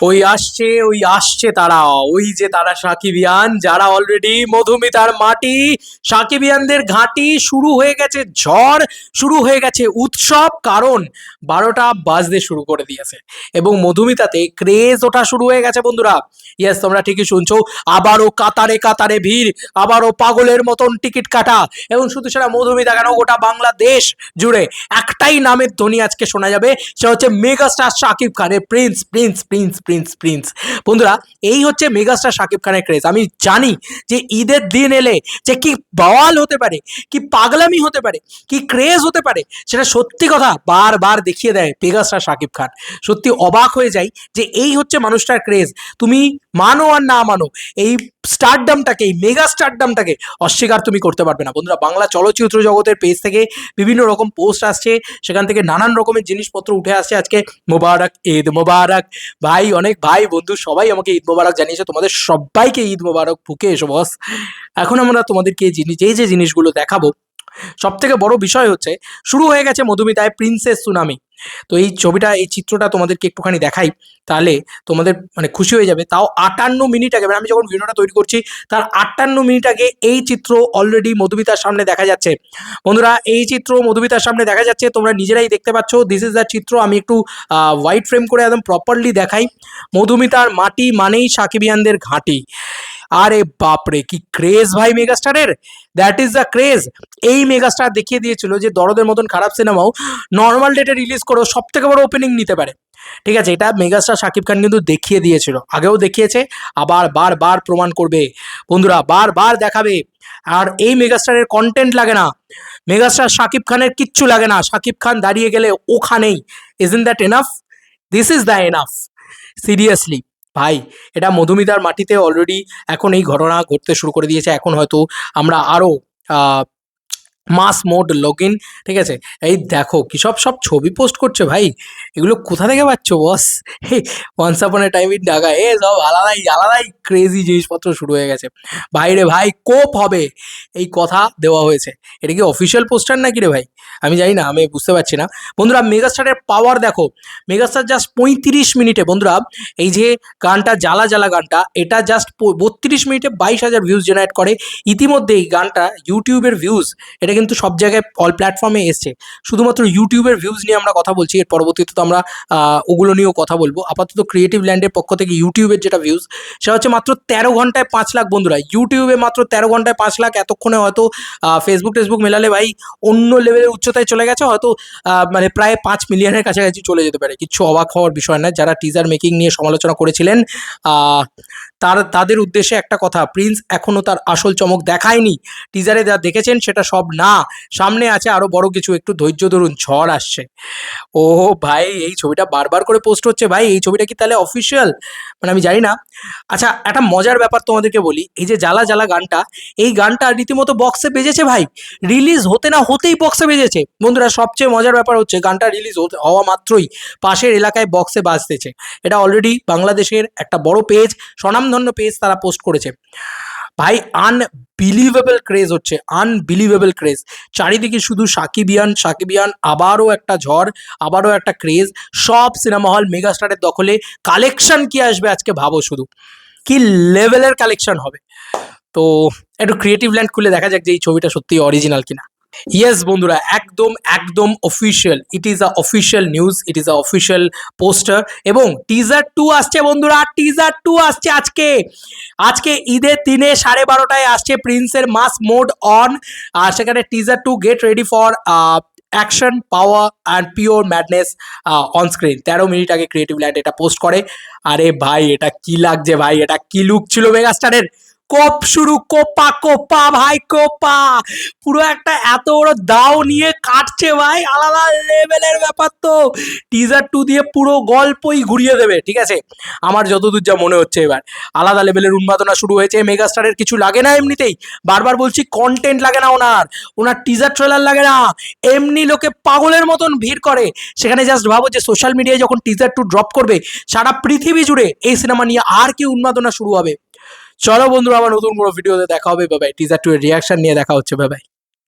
ওই আসছে তারা, ওই যে তারা সাকিবিয়ান যারা অলরেডি মধুমিতার মাটি, সাকিবিয়ানদের ঘাঁটি। শুরু হয়ে গেছে ঝড়, শুরু হয়ে গেছে উৎসব, কারণ 12টা বাজতে শুরু করে দিয়েছে এবং মধুমিতাতে ক্রেজ ওঠা শুরু হয়ে গেছে বন্ধুরা। ইয়েস, তোমরা ঠিকই শুনছো। আবারও কাতারে কাতারে ভিড়, আবারও পাগলের মতন টিকিট কাটা। এবং শুধু সেটা মধুমিতা কেন, গোটা বাংলাদেশ জুড়ে একটাই নামের ধ্বনি আজকে শোনা যাবে, সে হচ্ছে মেগাস্টার শাকিব খানের Prince Prince Prince Prince Prince. বন্ধুরা, এই হচ্ছে মেগাস্টার শাকিব খানের ক্রেজ। আমি জানি যে ঈদের দিন এলে যে কি বওয়াল হতে পারে, কি পাগলামি হতে পারে, কি ক্রেজ হতে পারে, সেটা সত্যি কথা বারবার দেখিয়ে দেয় মেগাস্টার শাকিব খান। সত্যি অবাক হয়ে যাই যে এই হচ্ছে মানুষটার ক্রেজ। তুমি মানো আর না মানো, এই স্টারডামটাকে, এই মেগা স্টারডামটাকে অস্বীকার তুমি করতে পারবে না বন্ধুরা। বাংলা চলচ্চিত্র জগতের পেজ থেকে বিভিন্ন রকম পোস্ট আসছে, সেখান থেকে নানান রকমের জিনিসপত্র উঠে আসছে। আজকে মোবারক, ঈদ মোবারক ভাই, অনেক ভাই বন্ধু সবাই আমাকে ঈদ মোবারক জানিয়েছে। তোমাদের সবাইকে ঈদ মোবারক, বুকে এসো বস। এখন আমরা তোমাদেরকে যে জিনিসগুলো দেখাবো, সব থেকে বড় বিষয় হচ্ছে শুরু হয়ে গেছে মধুমিতায় প্রিন্সেস সুনামি। তো এই ছবিটা, এই চিত্রটা তোমাদেরকে একটুখানি দেখাই, তাহলে তোমাদের মানে খুশি হয়ে যাবে। তাও 58 মিনিট আগে, মানে আমি যখন ভিডিওটা তৈরি করছি তার 58 মিনিট আগে এই চিত্র অলরেডি মধুমিতার সামনে দেখা যাচ্ছে। বন্ধুরা, এই চিত্র মধুমিতার সামনে দেখা যাচ্ছে, তোমরা নিজেরাই দেখতে পাচ্ছ। দিস ইজ দ্য চিত্র। আমি একটু হোয়াইট ফ্রেম করে একদম প্রপারলি দেখাই। মধুমিতার মাটি মানেই সাকিবিয়ানদের ঘাঁটি। আরে বাপরে, কি ক্রেজ ভাই মেগাস্টারের, দ্যাট ইজ দ্য ক্রেজ। এই মেগাস্টার দেখিয়ে দিয়েছিল যে দরদের মতন খারাপ সিনেমাও নর্মাল ডেটে রিলিজ করেও সব থেকে বড় ওপেনিং নিতে পারে। ঠিক আছে, এটা মেগাস্টার শাকিব খান কিন্তু দেখিয়ে দিয়েছিল, আগেও দেখিয়েছে, আবার বারবার প্রমাণ করবে বন্ধুরা, বারবার দেখাবে। আর এই মেগাস্টারের কন্টেন্ট লাগে না, মেগাস্টার শাকিব খানের কিচ্ছু লাগে না। শাকিব খান দাঁড়িয়ে গেলে ওখানেই। Isn't that enough? This is the enough, seriously ভাই। এটা মধুমিতার মাটিতে অলরেডি এখন এই ঘটনা ঘটতে শুরু করে দিয়েছে। এখন হয়তো আমরা আরও মাস মোড লগ ইন, ঠিক আছে। এই দেখো কি সব সব ছবি পোস্ট করছে ভাই, এগুলো কোথা থেকে পাচ্ছ boss? Once upon a time in Dhaka, এ সব আলাদাই আলাদাই ক্রেজি জিনিসপত্র শুরু হয়ে গেছে ভাই রে ভাই। কোপ হবে এই কথা দেওয়া হয়েছে। এটা কি অফিসিয়াল পোস্টার নাকি রে ভাই? আমি জানি না, আমি বুঝতে পারছি না বন্ধুরা। মেগাস্টারের পাওয়ার দেখো। মেগাস্টার জাস্ট 35 মিনিটে বন্ধুরা, এই যে গানটা জ্বালা জ্বালা গানটা, এটা জাস্ট 32 মিনিটে 22,000 ভিউজ জেনারেট করে। ইতিমধ্যে এই গানটা ইউটিউবের ভিউজ, এটা কিন্তু সব জায়গায় অল প্ল্যাটফর্মে এসছে। শুধুমাত্র ইউটিউবের ভিউজ নিয়ে আমরা কথা বলছি, এর পরবর্তীতে তো আমরা ওগুলো নিয়েও কথা বলবো। আপাতত ক্রিয়েটিভ ল্যান্ডের পক্ষ থেকে ইউটিউবের যেটা ভিউজ, সেটা হচ্ছে মাত্র 13 ঘন্টায় 5 লাখ বন্ধুরা। ইউটিউবে মাত্র 13 ঘন্টায় 5 লাখ। এতক্ষণে হয়তো ফেসবুক টেসবুক মেলালে ভাই অন্য লেভেলের উচ্চতায় চলে গেছে, হয়তো মানে প্রায় 5 মিলিয়নের কাছাকাছি চলে যেতে পারে। কিচ্ছু অবাক হওয়ার বিষয় নয়। যারা টিজার মেকিং নিয়ে সমালোচনা করেছিলেন তাদের উদ্দেশ্যে একটা কথা, প্রিন্স এখনও তার আসল চমক দেখায়নি। টিজারে যা দেখেছেন সেটা সব না, সামনে আছে আরো বড় কিছু। একটু ধৈর্য ধরুন, ঝড় আসছে। ও ভাই, এই ছবিটা বারবার করে পোস্ট হচ্ছে ভাই, এই ছবিটা কি তাহলে অফিসিয়াল? মানে আমি জানি না। আচ্ছা, একটা মজার ব্যাপার তোমাদেরকে বলি, এই যে জ্বালা জ্বালা গানটা, এই গানটা রীতিমতো বক্সে বেজেছে ভাই। রিলিজ হতে না হতেই বক্সে বেজেছে বন্ধুরা। সবচেয়ে মজার ব্যাপার হচ্ছে গানটা রিলিজ হওয়া মাত্রই পাশের এলাকায় বক্সে বাজতেছে। এটা অলরেডি বাংলাদেশের একটা বড় পেজ, স্বনামধন্য পেজ, তারা পোস্ট করেছে ভাই। আনবিলিভেবল ক্রেজ হচ্ছে, আনবিলিভেবল ক্রেজ। চারিদিকে শুধু সাকিবিয়ান সাকিবিয়ান। আবারও একটা ঝড়, আবারও একটা ক্রেজ। সব সিনেমা হল মেগাস্টারের দখলে। কালেকশন কি আসবে আজকে ভাবো শুধু, কি লেভেলের কালেকশন হবে। তো একটু ক্রিয়েটিভ ল্যান্ড খুলে দেখা যাক যে এই ছবিটা সত্যি অরিজিনাল কিনা। ইয়েস বন্ধুরা, একদম একদম official. It is a official news, it is a official poster. এবং টিজার 2 আসছে বন্ধুরা, টিজার 2 আসছে আজকে। আজকে ঈদের দিনে 12:30টায় আসছে প্রিন্সের মাস মোড অন। আর সেখানে teaser 2 get ready for action, power and pure madness on screen. 13 minute আগে ক্রিয়েটিভ ল্যান্ড এটা পোস্ট করে। আরে ভাই, এটা কি লাগছে ভাই, এটা কি লুক ছিল মেগাস্টারের। কোপ শুরু, কোপা কোপা ভাই, কোপা। পুরো একটা এত বড় দাও নিয়ে কাটছে ভাই, আলাদা লেভেলের ব্যাপার। তো টিজার 2 দিয়ে পুরো গল্পই ঘুরিয়ে দেবে, ঠিক আছে। আমার যতদূর যা মনে হচ্ছে এবার আলাদা লেভেলের উন্মাদনা শুরু হয়েছে। মেগাস্টারের কিছু লাগে না এমনিতেই, বারবার বলছি, কন্টেন্ট লাগে না ওনার টিজার ট্রেলার লাগে না। এমনি লোকে পাগলের মতন ভিড় করে সেখানে। জাস্ট ভাবো যে সোশ্যাল মিডিয়ায় যখন টিজার 2 ড্রপ করবে, সারা পৃথিবী জুড়ে এই সিনেমা নিয়ে আর কি উন্মাদনা শুরু হবে। চলো বন্ধুরা, আবার নতুন কোনো ভিডিওতে দেখা হবে। Bye bye. টিজার 2 এর রিয়াকশন নিয়ে দেখা হচ্ছে। Bye bye.